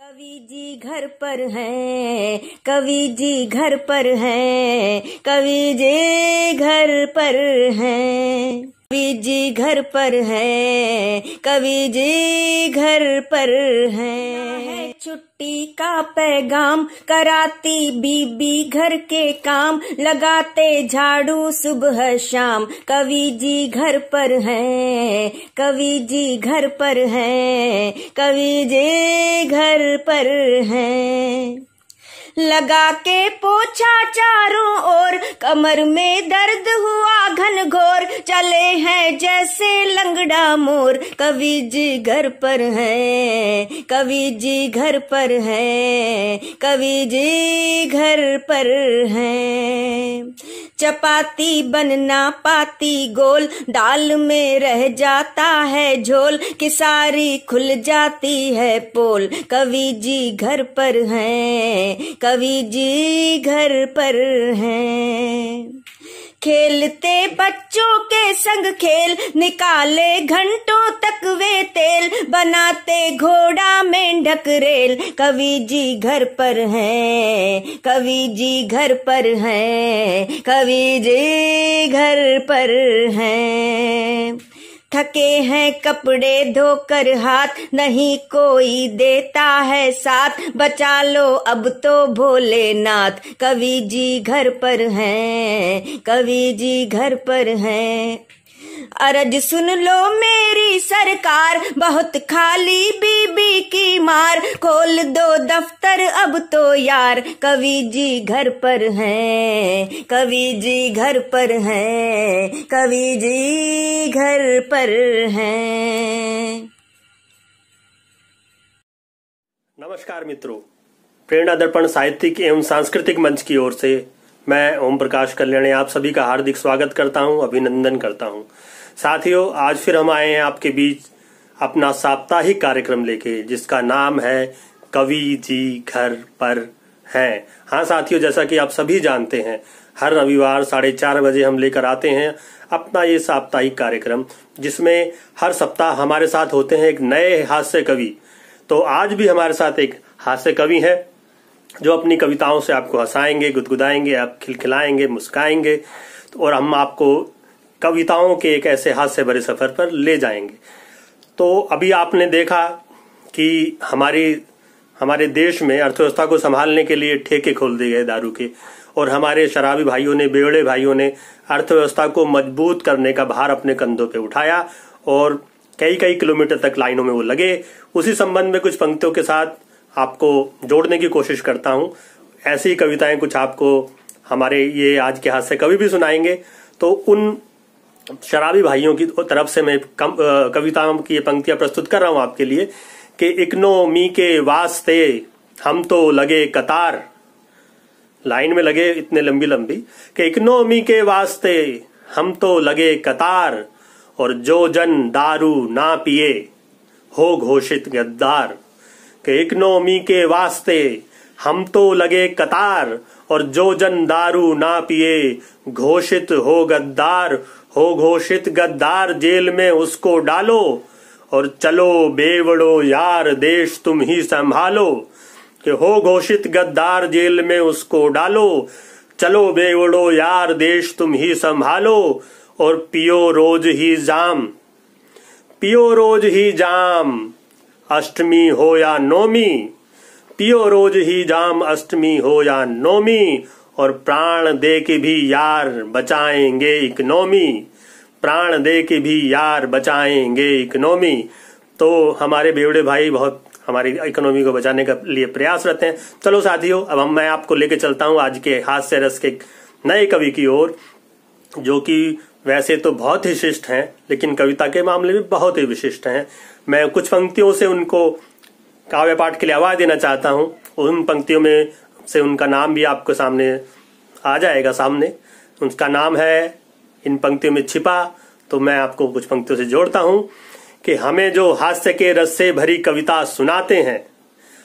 कवि जी घर पर हैं, कवि जी घर पर हैं, कवि जी घर पर हैं, कवि जी घर पर हैं, कवि जी घर पर हैं। छुट्टी का पैगाम कराती बीबी घर के काम, लगाते झाड़ू सुबह शाम, कवि जी घर पर हैं, कवि जी घर पर हैं, कवि जी घर पर हैं। लगा के पोछा चारों ओर, कमर में दर्द हुआ घनघोर, चले हैं जैसे लंगड़ा मोर, कवि जी घर पर हैं, कवि जी घर पर हैं, कवि जी घर पर हैं। चपाती बनना पाती गोल, दाल में रह जाता है झोल, किसारी खुल जाती है पोल, कवि जी घर पर हैं, कवि जी घर पर हैं। खेलते बच्चों के संग खेल, निकाले घंटों तक वे तेल, बनाते घोड़ा मेंढक रेल, कवि जी घर पर हैं, कवि जी घर पर हैं, कवि जी घर पर हैं। थके हैं कपड़े धोकर हाथ, नहीं कोई देता है साथ, बचा लो अब तो भोलेनाथ, कवि जी घर पर हैं, कवि जी घर पर हैं। अरज सुन लो मेरी सरकार, बहुत खाली बीबी की मार, खोल दो दफ्तर अब तो यार, कवि जी घर पर हैं, कवि जी घर पर हैं, कवि जी घर पर हैं। नमस्कार मित्रों, प्रेरणा दर्पण साहित्यिक एवं सांस्कृतिक मंच की ओर से मैं ओम प्रकाश कल्याणी आप सभी का हार्दिक स्वागत करता हूं, अभिनंदन करता हूं। साथियों, आज फिर हम आए हैं आपके बीच अपना साप्ताहिक कार्यक्रम लेके, जिसका नाम है कवि जी घर पर हैं। हाँ साथियों, जैसा कि आप सभी जानते हैं, हर रविवार 4:30 बजे हम लेकर आते हैं अपना ये साप्ताहिक कार्यक्रम, जिसमें हर सप्ताह हमारे साथ होते हैं एक नए हास्य कवि। तो आज भी हमारे साथ एक हास्य कवि है जो अपनी कविताओं से आपको हंसाएंगे, गुदगुदाएंगे, आप खिलखिलाएंगे, मुस्काएंगे, और हम आपको कविताओं के एक ऐसे हास्य भरे सफर पर ले जाएंगे। तो अभी आपने देखा कि हमारे देश में अर्थव्यवस्था को संभालने के लिए ठेके खोल दिए गए दारू के, और हमारे शराबी भाइयों ने, बेवड़े भाइयों ने अर्थव्यवस्था को मजबूत करने का भार अपने कंधों पे उठाया और कई कई किलोमीटर तक लाइनों में वो लगे। उसी संबंध में कुछ पंक्तियों के साथ आपको जोड़ने की कोशिश करता हूं। ऐसी कविताएं कुछ आपको हमारे ये आज के हास्य कवि भी सुनाएंगे। तो उन शराबी भाइयों की तरफ से मैं कविताओं की ये पंक्तियां प्रस्तुत कर रहा हूं आपके लिए कि इकोनॉमी के वास्ते हम तो लगे कतार, लाइन में लगे इतने लंबी लंबी, कि इकोनॉमी के वास्ते हम तो लगे कतार, और जो जन दारू ना पिए हो घोषित गद्दार। कि इकोनॉमी के वास्ते हम तो लगे कतार, और जो जन दारू ना पिए घोषित हो गद्दार, हो घोषित गद्दार, जेल में उसको डालो, और चलो बेवड़ो यार देश तुम ही संभालो। कि हो घोषित गद्दार, जेल में उसको डालो, चलो बेवड़ो यार देश तुम ही संभालो, और पियो रोज ही जाम, पियो रोज ही जाम, अष्टमी हो या नौमी, पियो रोज ही जाम, अष्टमी हो या नौमी, और प्राण दे के भी यार बचाएंगे इकोनॉमी, प्राण दे के भी यार बचाएंगे इकोनॉमी। तो हमारे बेवड़े भाई बहुत हमारी इकोनॉमी को बचाने के लिए प्रयासरत हैं। चलो साथियों, अब मैं आपको लेके चलता हूं आज के हास्य रस के नए कवि की ओर, जो कि वैसे तो बहुत ही शिष्ट हैं, लेकिन कविता के मामले में बहुत ही विशिष्ट हैं। मैं कुछ पंक्तियों से उनको काव्य पाठ के लिए आवाज देना चाहता हूं। उन पंक्तियों में से उनका नाम भी आपको सामने आ जाएगा सामने। उनका नाम है इन पंक्तियों में छिपा। तो मैं आपको कुछ पंक्तियों से जोड़ता हूं कि हमें जो हास्य के रस से भरी कविता सुनाते हैं,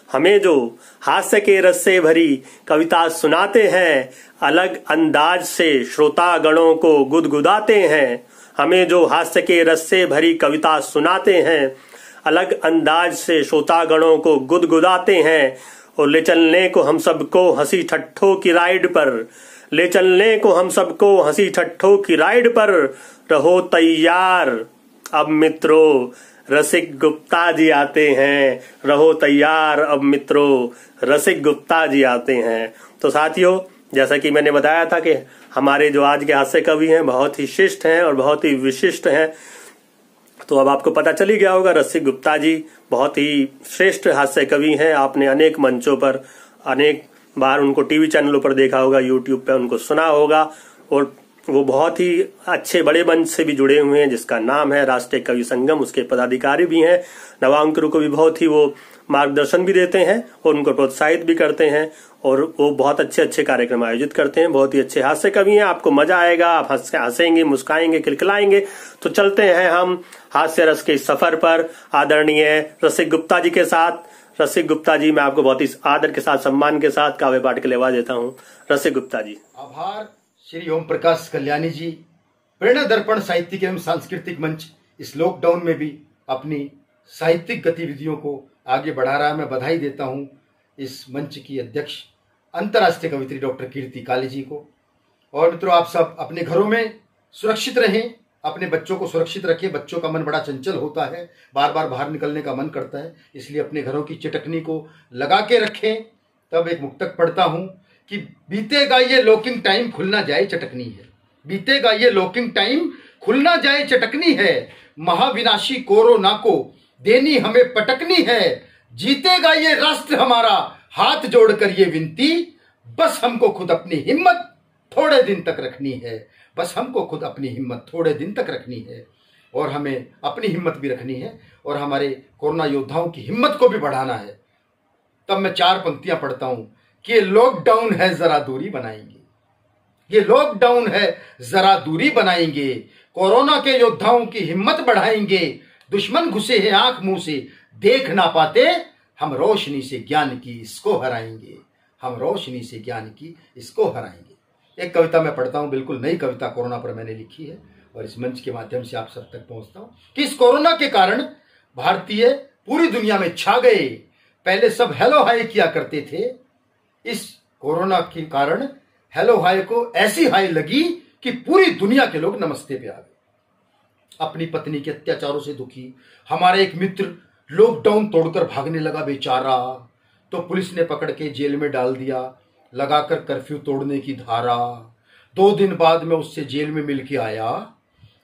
हमें जो हास्य के रस से भरी कविता सुनाते हैं, अलग अंदाज से श्रोता गणों को गुदगुदाते हैं। हमें जो हास्य के रस से भरी कविता सुनाते हैं, अलग अंदाज से श्रोतागणों को गुदगुदाते हैं और ले चलने को हम सबको हंसी ठट्ठों की राइड पर, ले चलने को हम सबको हंसी ठट्ठों की राइड पर, रहो तैयार अब मित्रों रसिक गुप्ता जी आते हैं, रहो तैयार अब मित्रों रसिक गुप्ता जी आते हैं। तो साथियों, जैसा कि मैंने बताया था कि हमारे जो आज के हास्य कवि हैं बहुत ही शिष्ट हैं और बहुत ही विशिष्ट हैं, तो अब आपको पता चल ही गया होगा रसिक गुप्ता जी बहुत ही श्रेष्ठ हास्य कवि हैं। आपने अनेक मंचों पर अनेक बार उनको टीवी चैनलों पर देखा होगा, यूट्यूब पे उनको सुना होगा, और वो बहुत ही अच्छे बड़े मंच से भी जुड़े हुए हैं जिसका नाम है राष्ट्रीय कवि संगम। उसके पदाधिकारी भी हैं। नवांकुरों को भी बहुत ही वो मार्गदर्शन भी देते हैं और उनको प्रोत्साहित भी करते हैं, और वो बहुत अच्छे अच्छे कार्यक्रम आयोजित करते हैं। बहुत ही अच्छे हास्य कवि हैं, आपको मजा आएगा, आप हंसेंगे, मुस्काएंगे, खिलखिलाएंगे। तो चलते हैं हम हास्य रस के इस सफर पर आदरणीय रसिक गुप्ता जी के साथ। रसिक गुप्ता जी, मैं आपको बहुत ही आदर के साथ, सम्मान के साथ काव्य पाठ के लिए आवाज देता हूँ। रसिक गुप्ता जी। आभार श्री ओम प्रकाश कल्याणी जी। प्रेरणा दर्पण साहित्यिक एवं सांस्कृतिक मंच इस लॉकडाउन में भी अपनी साहित्यिक गतिविधियों को आगे बढ़ा रहा है। मैं बधाई देता हूं इस मंच की अध्यक्ष अंतर्राष्ट्रीय कवित्री डॉक्टर कीर्ति काली जी को। और मित्रों, आप सब अपने घरों में सुरक्षित रहें, अपने बच्चों को सुरक्षित रखें। बच्चों का मन बड़ा चंचल होता है, बार बार बाहर निकलने का मन करता है, इसलिए अपने घरों की चटकनी को लगा के रखें। तब एक मुक्तक पढ़ता हूं कि बीतेगा ये लॉकिंग टाइम, खुलना जाए चटकनी है। बीतेगा ये लॉकिंग टाइम, खुलना जाए चटकनी है। महाविनाशी कोरोना को देनी हमें पटकनी है। जीतेगा ये राष्ट्र हमारा, हाथ जोड़कर ये विनती, बस हमको खुद अपनी हिम्मत थोड़े दिन तक रखनी है। बस हमको खुद अपनी हिम्मत थोड़े दिन तक रखनी है, और हमें अपनी हिम्मत भी रखनी है और हमारे कोरोना योद्धाओं की हिम्मत को भी बढ़ाना है। तब मैं 4 पंक्तियां पढ़ता हूं कि ये लॉकडाउन है, जरा दूरी बनाएंगे। ये लॉकडाउन है, जरा दूरी बनाएंगे। कोरोना के योद्धाओं की हिम्मत बढ़ाएंगे। दुश्मन घुसे हैं आंख मुंह से, देख ना पाते, हम रोशनी से ज्ञान की इसको हराएंगे। हम रोशनी से ज्ञान की इसको हराएंगे। एक कविता मैं पढ़ता हूं, बिल्कुल नई कविता कोरोना पर मैंने लिखी है और इस मंच के माध्यम से आप सब तक पहुंचता हूं कि इस कोरोना के कारण भारतीय पूरी दुनिया में छा गए। पहले सब हेलो हाय किया करते थे, इस कोरोना के कारण हेलो हाय को ऐसी हाय लगी कि पूरी दुनिया के लोग नमस्ते पे आ गए। अपनी पत्नी के अत्याचारों से दुखी हमारा एक मित्र लॉकडाउन तोड़कर भागने लगा बेचारा, तो पुलिस ने पकड़ के जेल में डाल दिया, लगाकर कर्फ्यू तोड़ने की धारा। 2 दिन बाद में उससे जेल में मिल के आया,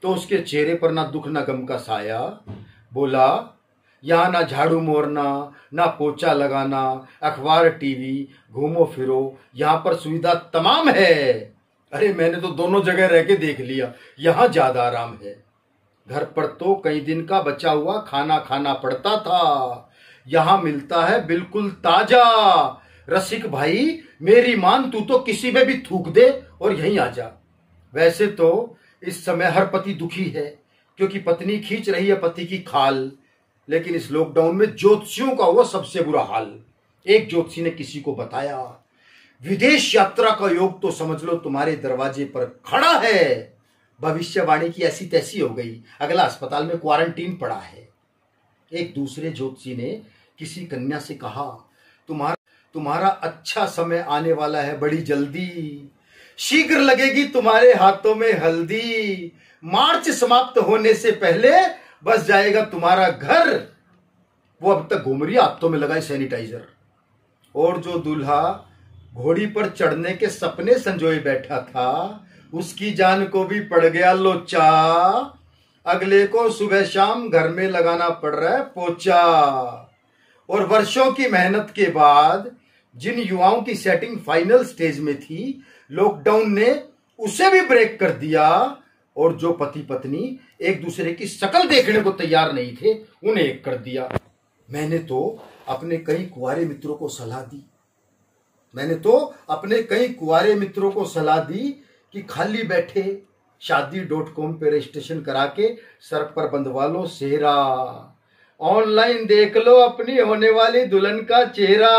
तो उसके चेहरे पर ना दुख ना गम का साया। बोला, यहाँ ना झाड़ू मोरना, ना पोछा लगाना, अखबार टीवी घूमो फिरो, यहाँ पर सुविधा तमाम है। अरे मैंने तो दोनों जगह रह के देख लिया, यहाँ ज्यादा आराम है। घर पर तो कई दिन का बचा हुआ खाना खाना पड़ता था, यहाँ मिलता है बिल्कुल ताजा। रसिक भाई मेरी मान, तू तो किसी में भी थूक दे और यहीं आ जा। वैसे तो इस समय हर पति दुखी है क्योंकि पत्नी खींच रही है पति की खाल, लेकिन इस लॉकडाउन में ज्योतिषियों का हुआ सबसे बुरा हाल। एक ज्योतिषी ने किसी को बताया, विदेश यात्रा का योग तो समझ लो तुम्हारे दरवाजे पर खड़ा है। भविष्यवाणी की ऐसी तैसी हो गई, अगला अस्पताल में क्वारंटीन पड़ा है। एक दूसरे ज्योतिषी ने किसी कन्या से कहा, तुम्हारा अच्छा समय आने वाला है बड़ी जल्दी, शीघ्र लगेगी तुम्हारे हाथों में हल्दी। मार्च समाप्त होने से पहले बस जाएगा तुम्हारा घर। वो अब तक घूम रही है, हाथों में लगाए सैनिटाइजर। और जो दूल्हा घोड़ी पर चढ़ने के सपने संजोए बैठा था, उसकी जान को भी पड़ गया लोचा। अगले को सुबह शाम घर में लगाना पड़ रहा है पोचा। और वर्षों की मेहनत के बाद जिन युवाओं की सेटिंग फाइनल स्टेज में थी, लॉकडाउन ने उसे भी ब्रेक कर दिया। और जो पति पत्नी एक दूसरे की शक्ल देखने को तैयार नहीं थे, उन्हें एक कर दिया। मैंने तो अपने कई कुंवारे मित्रों को सलाह दी कि खाली बैठे शादी.com पे रजिस्ट्रेशन करा के सर पर बंधवा लो सेहरा। ऑनलाइन देख लो अपनी होने वाली दुल्हन का चेहरा।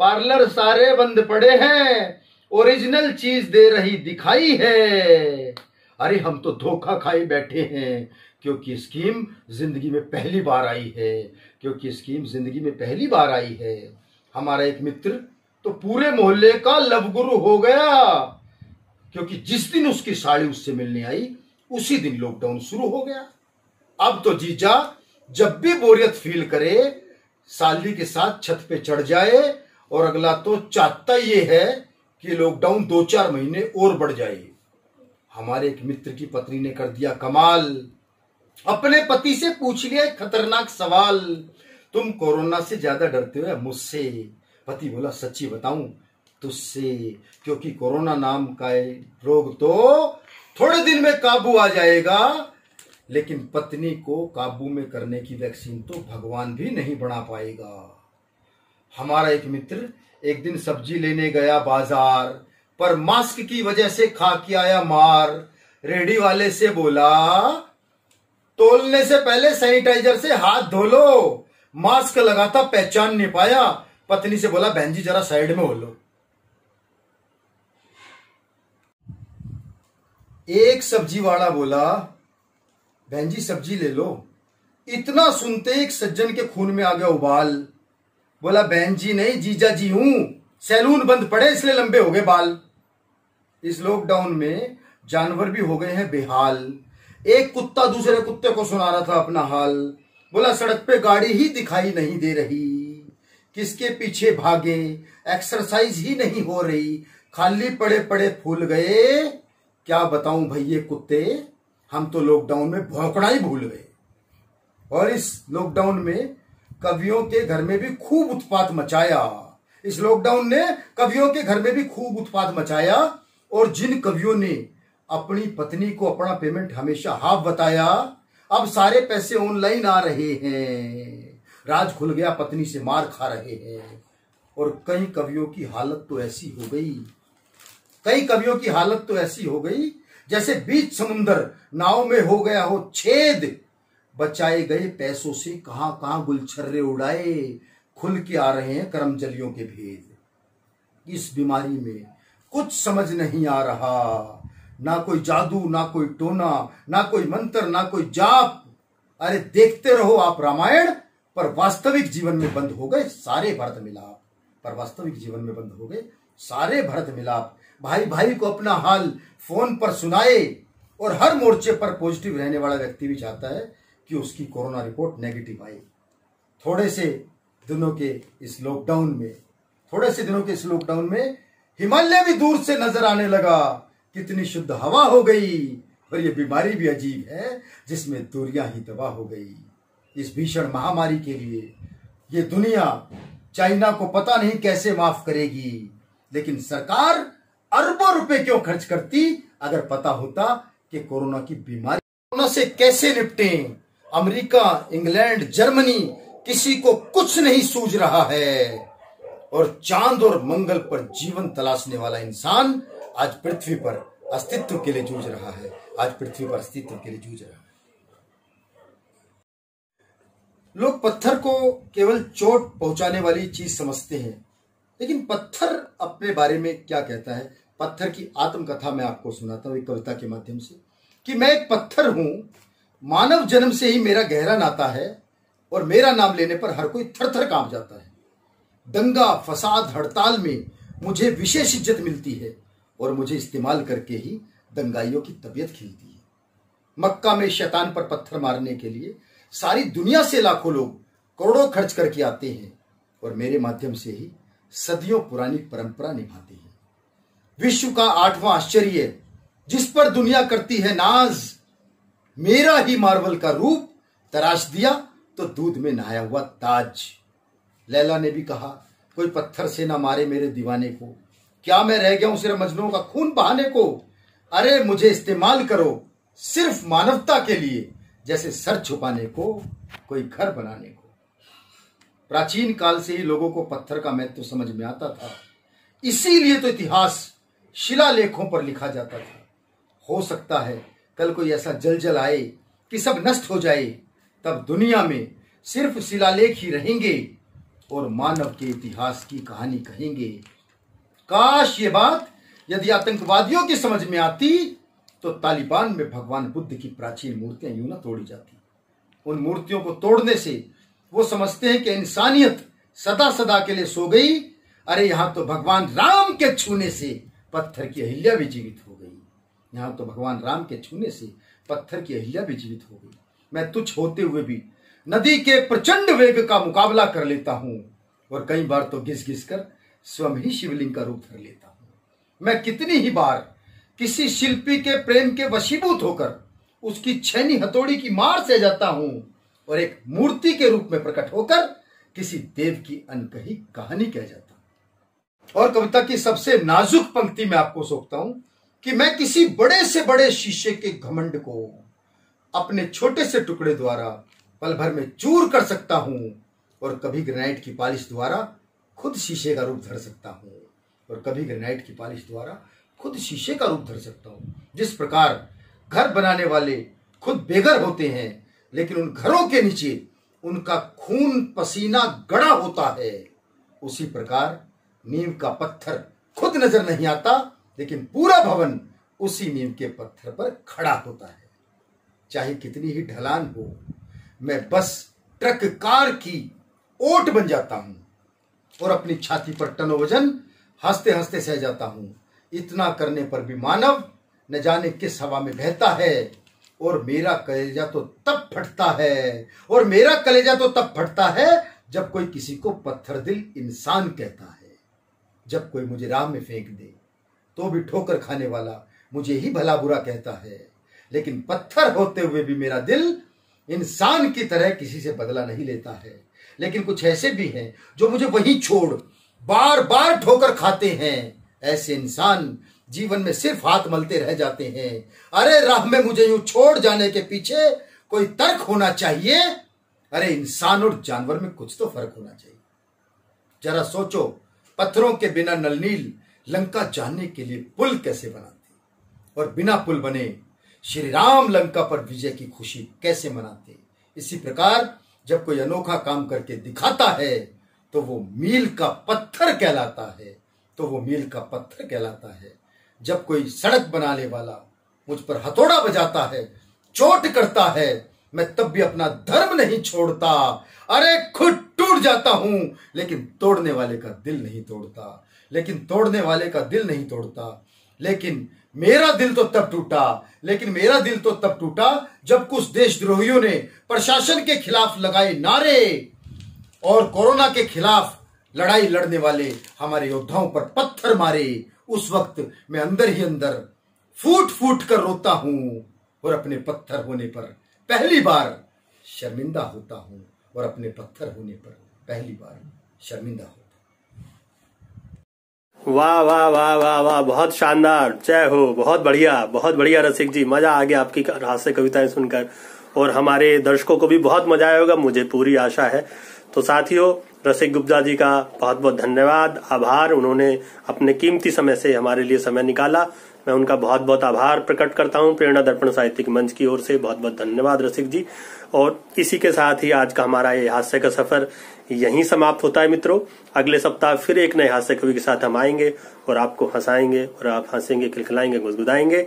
पार्लर सारे बंद पड़े हैं, ओरिजिनल चीज दे रही दिखाई है। अरे हम तो धोखा खाए बैठे हैं, क्योंकि स्कीम जिंदगी में पहली बार आई है, क्योंकि स्कीम जिंदगी में पहली बार आई है। हमारा एक मित्र तो पूरे मोहल्ले का लव गुरु हो गया, क्योंकि जिस दिन उसकी साड़ी उससे मिलने आई उसी दिन लॉकडाउन शुरू हो गया। अब तो जीजा जब भी बोरियत फील करे साली के साथ छत पे चढ़ जाए, और अगला तो चाहता ये है कि लॉकडाउन 2-4 महीने और बढ़ जाए। हमारे एक मित्र की पत्नी ने कर दिया कमाल, अपने पति से पूछ लिया एक खतरनाक सवाल, तुम कोरोना से ज्यादा डरते हो मुझसे? पति बोला सच्ची बताऊं तुझसे, क्योंकि कोरोना नाम का रोग तो थोड़े दिन में काबू आ जाएगा, लेकिन पत्नी को काबू में करने की वैक्सीन तो भगवान भी नहीं बना पाएगा। हमारा एक मित्र एक दिन सब्जी लेने गया बाजार, पर मास्क की वजह से खा के आया मार। रेडी वाले से बोला तोलने से पहले सैनिटाइजर से हाथ धो लो। मास्क लगाता पहचान नहीं पाया। पत्नी से बोला बहन जी जरा साइड में हो लो। एक सब्जी वाला बोला बहन जी सब्जी ले लो। इतना सुनते एक सज्जन के खून में आ गया उबाल। बोला बहन जी नहीं जीजा जी हूं, सैलून बंद पड़े इसलिए लंबे हो गए बाल। इस लॉकडाउन में जानवर भी हो गए हैं बेहाल। एक कुत्ता दूसरे कुत्ते को सुना रहा था अपना हाल। बोला सड़क पे गाड़ी ही दिखाई नहीं दे रही, किसके पीछे भागे, एक्सरसाइज ही नहीं हो रही, खाली पड़े पड़े फूल गए। क्या बताऊं भाई ये कुत्ते, हम तो लॉकडाउन में भौंकना ही भूल गए। और इस लॉकडाउन में कवियों के घर में भी खूब उत्पात मचाया। इस लॉकडाउन ने कवियों के घर में भी खूब उत्पात मचाया। और जिन कवियों ने अपनी पत्नी को अपना पेमेंट हमेशा हाफ बताया, अब सारे पैसे ऑनलाइन आ रहे हैं। राज खुल गया, पत्नी से मार खा रहे हैं। और कई कवियों की हालत तो ऐसी हो गई, कई कवियों की हालत तो ऐसी हो गई जैसे बीच समुंदर नाव में हो गया हो छेद। बचाए गए पैसों से कहां कहां गुलछर्रे उड़ाए, खुल के आ रहे हैं कर्मजलियों के भेद। इस बीमारी में कुछ समझ नहीं आ रहा, ना कोई जादू, ना कोई टोना, ना कोई मंत्र, ना कोई जाप। अरे देखते रहो आप रामायण, पर वास्तविक जीवन में बंद हो गए सारे भरत मिलाप। पर वास्तविक जीवन में बंद हो गए सारे भरत मिलाप। भाई भाई को अपना हाल फोन पर सुनाए, और हर मोर्चे पर पॉजिटिव रहने वाला व्यक्ति भी चाहता है कि उसकी कोरोना रिपोर्ट नेगेटिव आए। थोड़े से दिनों के इस लॉकडाउन में हिमालय भी दूर से नजर आने लगा। कितनी शुद्ध हवा हो गई। और ये बीमारी भी अजीब है जिसमें दूरियां ही तबाह हो गई। इस भीषण महामारी के लिए ये दुनिया चाइना को पता नहीं कैसे माफ करेगी, लेकिन सरकार अरबों रुपए क्यों खर्च करती अगर पता होता कि कोरोना की बीमारी, कोरोना से कैसे निपटें। अमेरिका, इंग्लैंड, जर्मनी, किसी को कुछ नहीं सूझ रहा है। और चांद और मंगल पर जीवन तलाशने वाला इंसान आज पृथ्वी पर अस्तित्व के लिए जूझ रहा है। आज पृथ्वी पर अस्तित्व के लिए जूझ रहा है। लोग पत्थर को केवल चोट पहुंचाने वाली चीज समझते हैं, लेकिन पत्थर अपने बारे में क्या कहता है। पत्थर की आत्मकथा मैं आपको सुनाता हूं एक कविता के माध्यम से, कि मैं एक पत्थर हूं, मानव जन्म से ही मेरा गहरा नाता है, और मेरा नाम लेने पर हर कोई थर थर कांप जाता है। दंगा, फसाद, हड़ताल में मुझे विशेष इज्जत मिलती है, और मुझे इस्तेमाल करके ही दंगाइयों की तबीयत खिलती है। मक्का में शैतान पर पत्थर मारने के लिए सारी दुनिया से लाखों लोग करोड़ों खर्च करके आते हैं, और मेरे माध्यम से ही सदियों पुरानी परंपरा निभाते हैं। विश्व का 8वां आश्चर्य जिस पर दुनिया करती है नाज, मेरा ही मार्बल का रूप तराश दिया तो दूध में नहाया हुआ ताज। लैला ने भी कहा कोई पत्थर से ना मारे मेरे दीवाने को, क्या मैं रह गया हूं सिर्फ मजनू का खून बहाने को। अरे मुझे इस्तेमाल करो सिर्फ मानवता के लिए, जैसे सर छुपाने को कोई घर बनाने को। प्राचीन काल से ही लोगों को पत्थर का महत्व समझ में आता था, इसीलिए तो इतिहास शिलालेखों पर लिखा जाता था। हो सकता है कल कोई ऐसा जलजल आए कि सब नष्ट हो जाए, तब दुनिया में सिर्फ शिलालेख ही रहेंगे और मानव के इतिहास की कहानी कहेंगे। काश ये बात यदि आतंकवादियों की समझ में आती तो तालिबान में भगवान बुद्ध की प्राचीन मूर्तियां यूं ना तोड़ी जाती। उन मूर्तियों को तोड़ने से वो समझते हैं कि इंसानियत सदा सदा के लिए सो गई। अरे यहां तो भगवान राम के छूने से पत्थर की अहिल्या भी जीवित हो गई। यहां तो भगवान राम के छूने से पत्थर की अहिल्या भी जीवित हो गई। मैं तुच्छ होते हुए भी नदी के प्रचंड वेग का मुकाबला कर लेता हूं और कई बार तो घिस घिस कर स्वयं ही शिवलिंग का रूप धर लेता हूं। मैं कितनी ही बार किसी शिल्पी के प्रेम के वशीभूत होकर उसकी छेनी हथौड़ी की मार से जाता हूं और एक मूर्ति के रूप में प्रकट होकर किसी देव की अनकही कहानी कह जाता हूं। और कविता की सबसे नाजुक पंक्ति में आपको सौंपता हूं कि मैं किसी बड़े से बड़े शीशे के घमंड को अपने छोटे से टुकड़े द्वारा पल भर में चूर कर सकता हूं और कभी ग्रेनाइट की पॉलिश द्वारा खुद शीशे का रूप धर सकता हूं और कभी ग्रेनाइट की पॉलिश द्वारा खुद शीशे का रूप धर सकता हूं। जिस प्रकार घर बनाने वाले खुद बेघर होते हैं लेकिन उन घरों के नीचे उनका खून पसीना गड़ा होता है, उसी प्रकार नीम का पत्थर खुद नजर नहीं आता लेकिन पूरा भवन उसी नीम के पत्थर पर खड़ा होता है। चाहे कितनी ही ढलान हो, मैं बस ट्रक कार की ओट बन जाता हूं और अपनी छाती पर टनों वजन हंसते हंसते सह जाता हूं। इतना करने पर भी मानव न जाने किस हवा में बहता है और मेरा कलेजा तो तब फटता है और मेरा कलेजा तो तब फटता है जब कोई किसी को पत्थर दिल इंसान कहता है। जब कोई मुझे राह में फेंक दे तो भी ठोकर खाने वाला मुझे ही भला बुरा कहता है, लेकिन पत्थर होते हुए भी मेरा दिल इंसान की तरह किसी से बदला नहीं लेता है। लेकिन कुछ ऐसे भी हैं जो मुझे वहीं छोड़ बार बार ठोकर खाते हैं। ऐसे इंसान जीवन में सिर्फ हाथ मलते रह जाते हैं। अरे राह में मुझे यूं छोड़ जाने के पीछे कोई तर्क होना चाहिए। अरे इंसान और जानवर में कुछ तो फर्क होना चाहिए। जरा सोचो, पत्थरों के बिना नलनील लंका जाने के लिए पुल कैसे बनाते और बिना पुल बने श्री राम लंका पर विजय की खुशी कैसे मनाते। इसी प्रकार जब कोई अनोखा काम करके दिखाता है तो वो मील का पत्थर कहलाता है, तो वो मील का पत्थर कहलाता है। जब कोई सड़क बनाने वाला मुझ पर हथौड़ा बजाता है, चोट करता है, मैं तब भी अपना धर्म नहीं छोड़ता। अरे खुद टूट जाता हूं लेकिन तोड़ने वाले का दिल नहीं तोड़ता, लेकिन तोड़ने वाले का दिल नहीं तोड़ता। लेकिन मेरा दिल तो तब टूटा, लेकिन मेरा दिल तो तब टूटा जब कुछ देशद्रोहियों ने प्रशासन के खिलाफ लगाए नारे और कोरोना के खिलाफ लड़ाई लड़ने वाले हमारे योद्धाओं पर पत्थर मारे। उस वक्त मैं अंदर ही अंदर फूट फूट कर रोता हूं और अपने पत्थर होने पर पहली बार शर्मिंदा होता हूं और अपने पत्थर होने पर पहली बार शर्मिंदा होता हूं। वाह वाह वाह वाह वाह, बहुत शानदार, जय हो, बहुत बढ़िया रसिक जी, मजा आ गया आपकी हास्य कविताएं सुनकर और हमारे दर्शकों को भी बहुत मजा आएगा, मुझे पूरी आशा है। तो साथियों, रसिक गुप्ता जी का बहुत बहुत धन्यवाद, आभार। उन्होंने अपने कीमती समय से हमारे लिए समय निकाला, मैं उनका बहुत बहुत आभार प्रकट करता हूं प्रेरणा दर्पण साहित्यिक मंच की ओर से। बहुत बहुत धन्यवाद रसिक जी। और इसी के साथ ही आज का हमारा ये हास्य का सफर यहीं समाप्त होता है मित्रों। अगले सप्ताह फिर एक नए हास्य कवि के साथ हम आएंगे और आपको हंसाएंगे और आप हंसेंगे, खिलखिलाएंगे, गुदगुदाएंगे।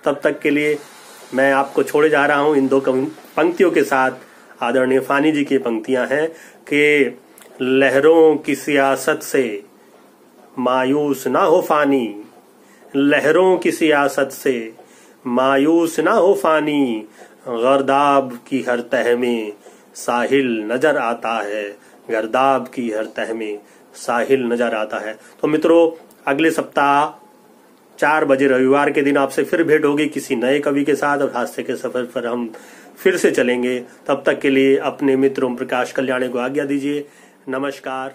तब तक के लिए मैं आपको छोड़े जा रहा हूं इन दो पंक्तियों के साथ। आदरणीय फानी जी की पंक्तियां हैं कि लहरों की सियासत से मायूस ना हो फानी, लहरों की सियासत से मायूस ना हो फानी, गर्दाब की हर तह में साहिल नजर आता है, गर्दाब की हर तह में साहिल नजर आता है। तो मित्रों, अगले सप्ताह 4 बजे रविवार के दिन आपसे फिर भेंट होगी किसी नए कवि के साथ और हास्य के सफर पर हम फिर से चलेंगे। तब तक के लिए अपने मित्र ओम प्रकाश कल्याणी को आज्ञा दीजिए। नमस्कार।